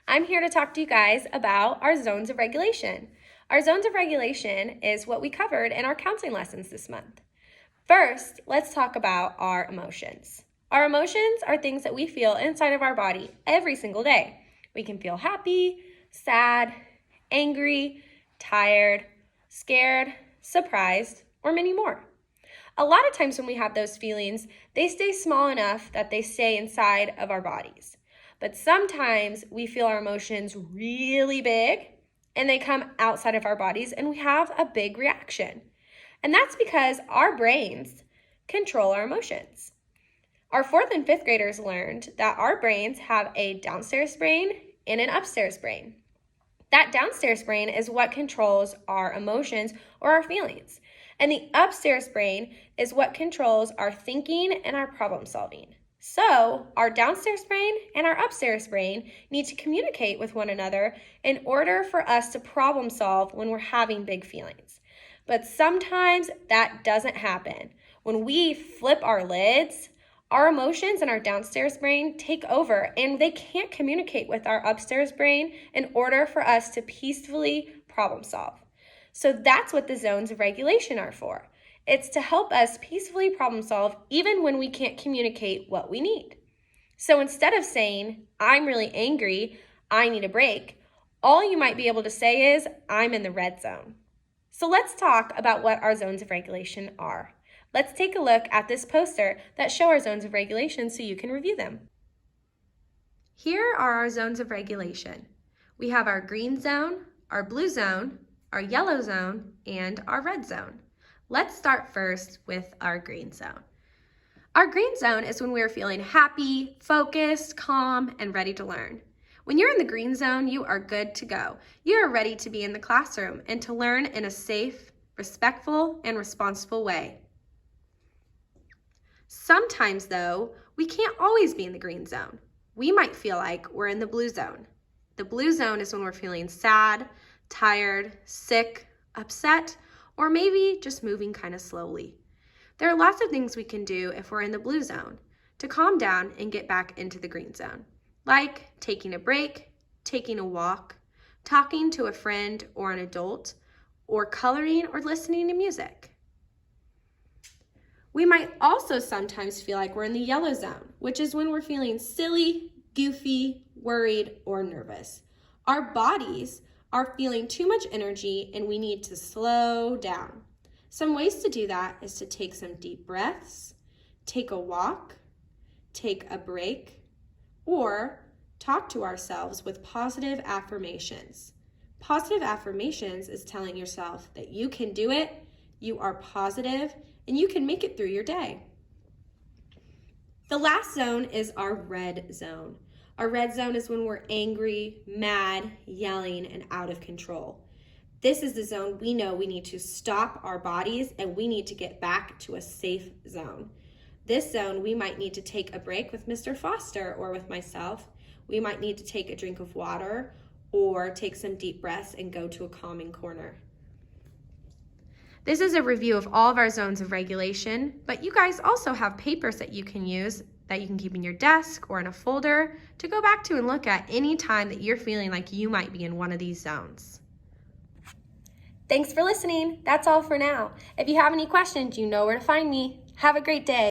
I'm here to talk to you guys about our zones of regulation. Our zones of regulation is what we covered in our counseling lessons this month. First, let's talk about our emotions. Our emotions are things that we feel inside of our body every single day. We can feel happy, sad, angry, tired, scared, surprised, or many more. A lot of times when we have those feelings, they stay small enough that they stay inside of our bodies. But sometimes we feel our emotions really big and they come outside of our bodies and we have a big reaction. And that's because our brains control our emotions. Our 4th and 5th graders learned that our brains have a downstairs brain and an upstairs brain. That downstairs brain is what controls our emotions or our feelings. And the upstairs brain is what controls our thinking and our problem solving. So our downstairs brain and our upstairs brain need to communicate with one another in order for us to problem solve when we're having big feelings. But sometimes that doesn't happen. When we flip our lids, our emotions and our downstairs brain take over and they can't communicate with our upstairs brain in order for us to peacefully problem solve. So that's what the zones of regulation are for. It's to help us peacefully problem solve even when we can't communicate what we need. So instead of saying, I'm really angry, I need a break, all you might be able to say is, I'm in the red zone. So let's talk about what our zones of regulation are. Let's take a look at this poster that show our zones of regulation so you can review them. Here are our zones of regulation. We have our green zone, our blue zone, our yellow zone, and our red zone. Let's start first with our green zone. Our green zone is when we're feeling happy, focused, calm, and ready to learn. When you're in the green zone, you are good to go. You are ready to be in the classroom and to learn in a safe, respectful, and responsible way. Sometimes, though, we can't always be in the green zone. We might feel like we're in the blue zone. The blue zone is when we're feeling sad, tired, sick, upset, or maybe just moving kind of slowly. There are lots of things we can do if we're in the blue zone to calm down and get back into the green zone, like taking a break, taking a walk, talking to a friend or an adult, or coloring or listening to music. We might also sometimes feel like we're in the yellow zone, which is when we're feeling silly, goofy, worried, or nervous. Our bodies are feeling too much energy and we need to slow down. Some ways to do that is to take some deep breaths, take a walk, take a break, or talk to ourselves with positive affirmations. Positive affirmations is telling yourself that you can do it, you are positive, and you can make it through your day. The last zone is our red zone. Our red zone is when we're angry, mad, yelling, and out of control. This is the zone we know we need to stop our bodies and we need to get back to a safe zone. This zone, we might need to take a break with Mr. Foster or with myself. We might need to take a drink of water or take some deep breaths and go to a calming corner. This is a review of all of our zones of regulation, but you guys also have papers that you can use that you can keep in your desk or in a folder to go back to and look at any time that you're feeling like you might be in one of these zones. Thanks for listening. That's all for now. If you have any questions, you know where to find me. Have a great day.